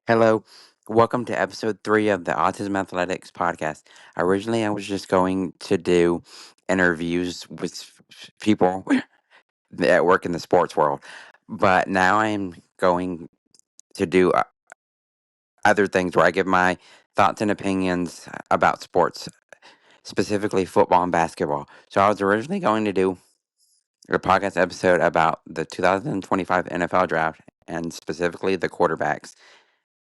Hello, welcome to episode 3 of the Autism Athletics podcast. Originally, I was just going to do interviews with people that work in the sports world, but now I'm going to do other things where I give my thoughts and opinions about sports, specifically football and basketball. So, I was originally going to do a podcast episode about the 2025 NFL draft and specifically the quarterbacks.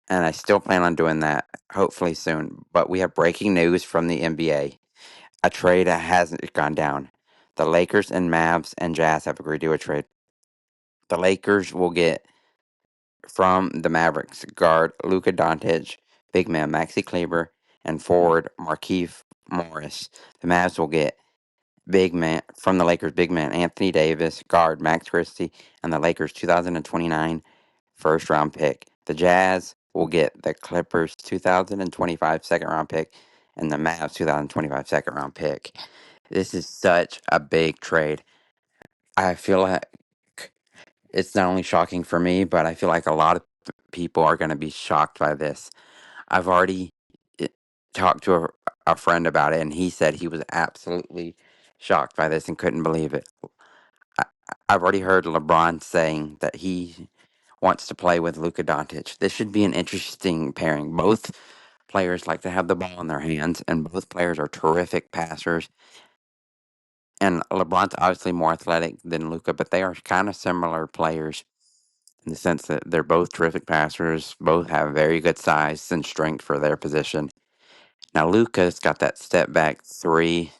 And I still plan on doing that hopefully soon. But we have breaking news from the NBA. A trade hasn't gone down. The Lakers and Mavs and Jazz have agreed to a trade. The Lakers will get from the Mavericks guard Luka Doncic, big man Maxi Kleber, and forward Markieff Morris. The Mavs will get big man from the Lakers big man Anthony Davis, guard Max Christie, and the Lakers 2029 first round pick. The Jazz will get the Clippers 2025 second round pick and the Mavs 2025 second round pick. This is such a big trade. I feel like it's not only shocking for me, but I feel like a lot of people are going to be shocked by this. I've already eh, talked to a friend about it, and he said he was absolutely shocked by this and couldn't believe it. I, I've already heard LeBron saying that he wants to play with Luka Doncic. This should be an interesting pairing. Both players like to have the ball in their hands, and both players are terrific passers. And LeBron's obviously more athletic than Luka, but they are kind of similar players in the sense that they're both terrific passers, both have very good size and strength for their position. Now, Luka's got that step back three.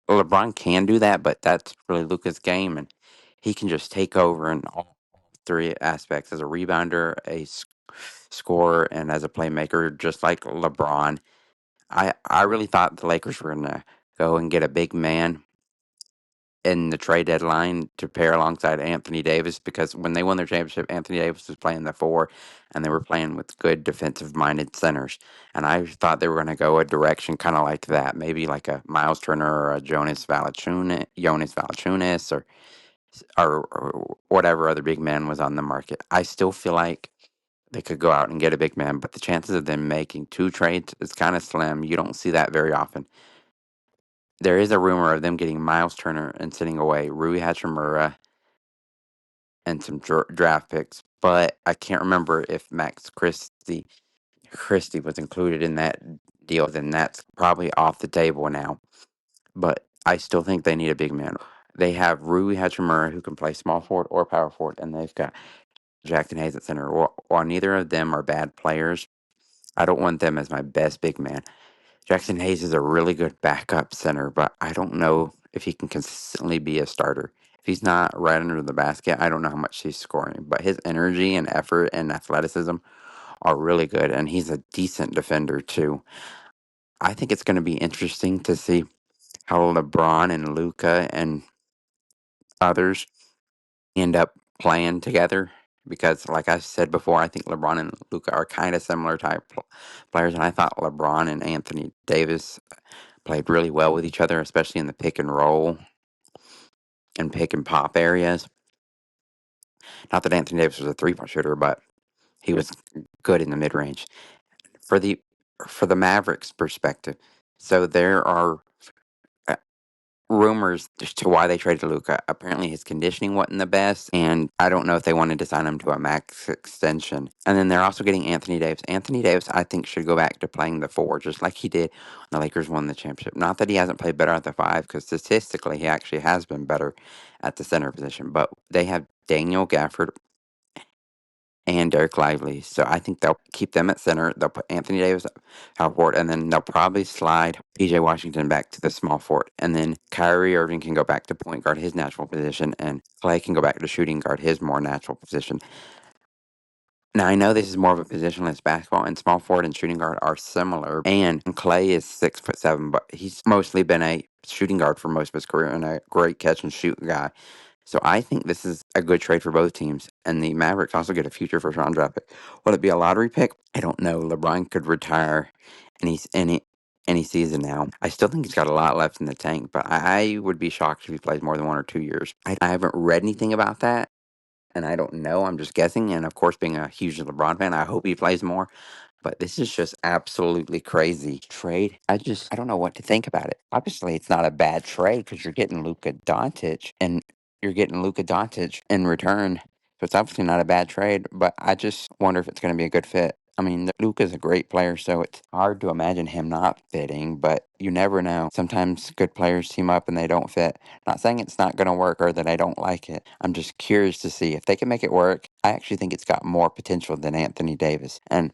LeBron can do that, but that's really Luka's game, and he can just take over in all three aspects as a rebounder, scorer, and as a playmaker, just like LeBron. I really thought the Lakers were going to go and get a big man in the trade deadline to pair alongside Anthony Davis because when they won their championship, Anthony Davis was playing the four and they were playing with good defensive minded centers. And I thought they were going to go a direction kind of like that, maybe like a Miles Turner or a Jonas Valanciunas or whatever other big man was on the market. I still feel like they could go out and get a big man, but the chances of them making two trades is kind of slim. You don't see that very often. There is a rumor of them getting Miles Turner and sending away Rui Hachimura and some draft picks, but I can't remember if Max Christie was included in that deal. Then that's probably off the table now. But I still think they need a big man. They have Rui Hachimura who can play small forward or power forward, and they've got Jackson Hayes at center. While neither of them are bad players, I don't want them as my best big man. Jackson Hayes is a really good backup center, but I don't know if he can consistently be a starter. If he's not right under the basket, I don't know how much he's scoring. But his energy and effort and athleticism are really good, and he's a decent defender too. I think it's going to be interesting to see how LeBron and Luca and others end up playing together because, like I said before, I think LeBron and Luca are kind of similar type players, and I thought LeBron and Anthony Davis played really well with each other, especially in the pick and roll and pick and pop areas. Not that Anthony Davis was a 3-point shooter, but he was good in the mid range. For the for the Mavericks perspective, so there are uh, rumors as to why they traded Luca. Apparently, his conditioning wasn't the best, and I don't know if they wanted to sign him to a max extension. And then they're also getting Anthony Davis. Anthony Davis, I think, should go back to playing the four, just like he did when the Lakers won the championship. Not that he hasn't played better at the five, because statistically, he actually has been better at the center position. But they have Daniel Gafford and Derek Lively. So I think they'll keep them at center. They'll put Anthony Davis at power forward, and then they'll probably slide PJ Washington back to the small forward. And then Kyrie Irving can go back to point guard, his natural position, and Clay can go back to shooting guard, his more natural position. Now I know this is more of a positionless basketball, and small forward and shooting guard are similar. And Clay is 6'7", but he's mostly been a shooting guard for most of his career and a great catch and shoot guy. So I think this is a good trade for both teams. And the Mavericks also get a future first round draft pick. Will it be a lottery pick? I don't know. LeBron could retire any season now. I still think he's got a lot left in the tank, but I would be shocked if he plays more than 1 or 2 years. I haven't read anything about that. and I don't know. I'm just guessing. And of course, being a huge LeBron fan, I hope he plays more. But this is just absolutely crazy trade. I don't know what to think about it. Obviously, it's not a bad trade because you're getting Luka Doncic in return. So it's obviously not a bad trade. But I just wonder if it's going to be a good fit. I mean, Luka's a great player, so it's hard to imagine him not fitting. But you never know. Sometimes good players team up and they don't fit. Not saying it's not going to work or that I don't like it. I'm just curious to see if they can make it work. I actually think it's got more potential than Anthony Davis. And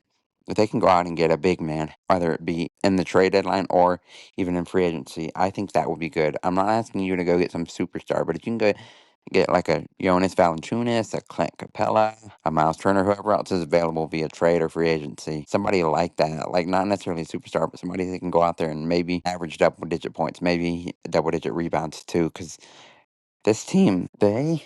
if they can go out and get a big man, whether it be in the trade deadline or even in free agency, I think that would be good. I'm not asking you to go get some superstar, but if you can go get like a Jonas Valanciunas, a Clint Capella, a Miles Turner, whoever else is available via trade or free agency, somebody like that, like not necessarily a superstar, but somebody that can go out there and maybe average double-digit points, maybe double-digit rebounds too, because this team, they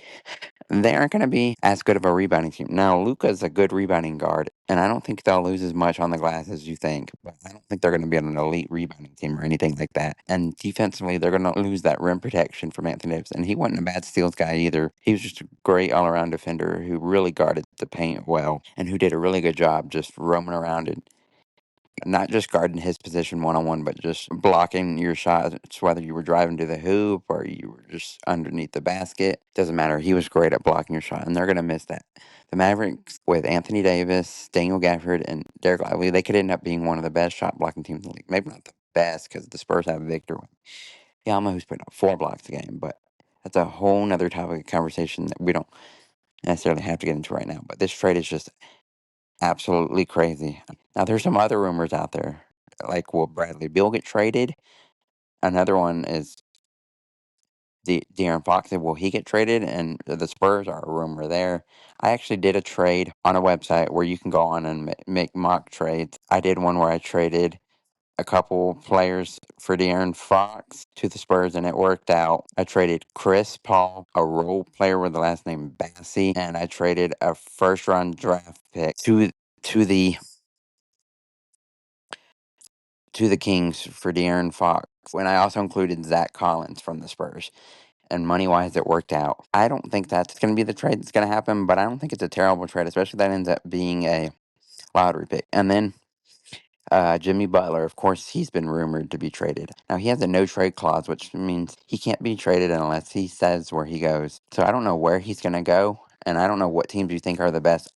aren't going to be as good of a rebounding team. Now, Luka's a good rebounding guard, and I don't think they'll lose as much on the glass as you think. But I don't think they're going to be an elite rebounding team or anything like that. And defensively, they're going to lose that rim protection from Anthony Davis. And he wasn't a bad steals guy either. He was just a great all around defender who really guarded the paint well and who did a really good job just roaming around and not just guarding his position one on one, but just blocking your shots, whether you were driving to the hoop or you were just underneath the basket. Doesn't matter. He was great at blocking your shot, and they're going to miss that. The Mavericks, with Anthony Davis, Daniel Gafford, and Derek Lively, they could end up being one of the best shot blocking teams in the league. Maybe not the best because the Spurs have Victor Yama, who's putting up 4 blocks a game, but that's a whole nother topic of conversation that we don't necessarily have to get into right now. But this trade is just absolutely crazy. Now, there's some other rumors out there, like will Bradley Beal get traded? Another one is De'Aaron Fox. Will he get traded? And the Spurs are a rumor there. I actually did a trade on a website where you can go on and make mock trades. I did one where I traded a couple players for De'Aaron Fox to the Spurs, and it worked out. I traded Chris Paul, a role player with the last name Bassey, and I traded a first-round draft pick to the Kings for De'Aaron Fox. And I also included Zach Collins from the Spurs. And money-wise, it worked out. I don't think that's going to be the trade that's going to happen, but I don't think it's a terrible trade, especially if that ends up being a lottery pick. And then Jimmy Butler, of course, he's been rumored to be traded. Now, he has a no-trade clause, which means he can't be traded unless he says where he goes. So I don't know where he's going to go, and I don't know what teams you think are the best.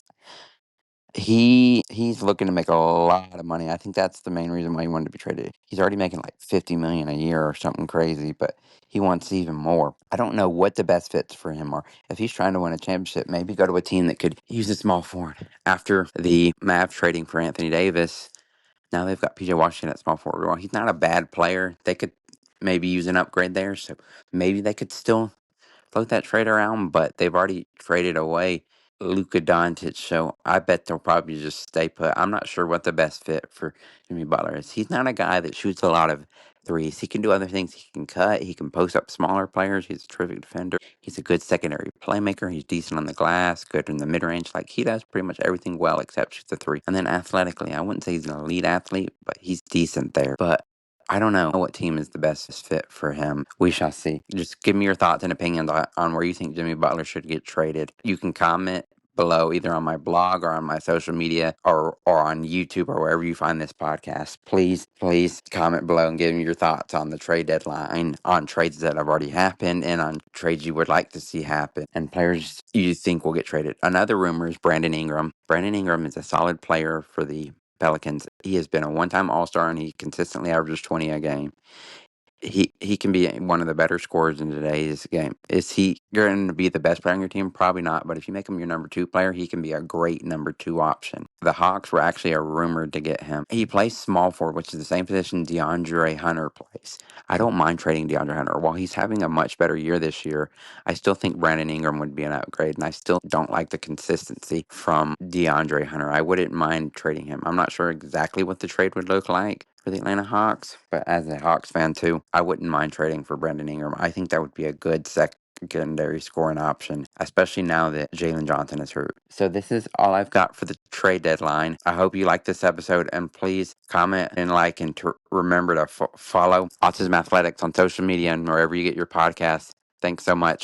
He's looking to make a lot of money. I think that's the main reason why he wanted to be traded. He's already making like $50 million a year or something crazy, but he wants even more. I don't know what the best fits for him are. If he's trying to win a championship, maybe go to a team that could use a small forward. After the Mavs trading for Anthony Davis, now they've got PJ Washington at small forward. Well, he's not a bad player. They could maybe use an upgrade there, so maybe they could still float that trade around, but they've already traded away Luka Doncic, so I bet they'll probably just stay put. I'm not sure what the best fit for Jimmy Butler is. He's not a guy that shoots a lot of threes. He can do other things. He can cut. He can post up smaller players. He's a terrific defender. He's a good secondary playmaker. He's decent on the glass, good in the mid range. Like he does pretty much everything well except shoot the three. And then athletically, I wouldn't say he's an elite athlete, but he's decent there. But I don't know what team is the best fit for him. We shall see. Just give me your thoughts and opinions on where you think Jimmy Butler should get traded. You can comment below either on my blog or on my social media or on YouTube or wherever you find this podcast. Please comment below and give me your thoughts on the trade deadline, on trades that have already happened and on trades you would like to see happen and players you think will get traded. Another rumor is Brandon Ingram. Brandon Ingram is a solid player for the Pelicans. He has been a one-time All-Star and he consistently averages 20 a game. He can be one of the better scorers in today's game. Is he going to be the best player on your team? Probably not. But if you make him your number 2 player, he can be a great number 2 option. The Hawks were actually rumored to get him. He plays small forward, which is the same position DeAndre Hunter plays. I don't mind trading DeAndre Hunter. While he's having a much better year this year, I still think Brandon Ingram would be an upgrade, and I still don't like the consistency from DeAndre Hunter. I wouldn't mind trading him. I'm not sure exactly what the trade would look like for the Atlanta Hawks, but as a Hawks fan too, I wouldn't mind trading for Brandon Ingram. I think that would be a good secondary scoring option, especially now that Jalen Johnson is hurt. So this is all I've got for the trade deadline. I hope you liked this episode, and please comment and like, and to remember to follow Autism Athletics on social media and wherever you get your podcasts. Thanks so much.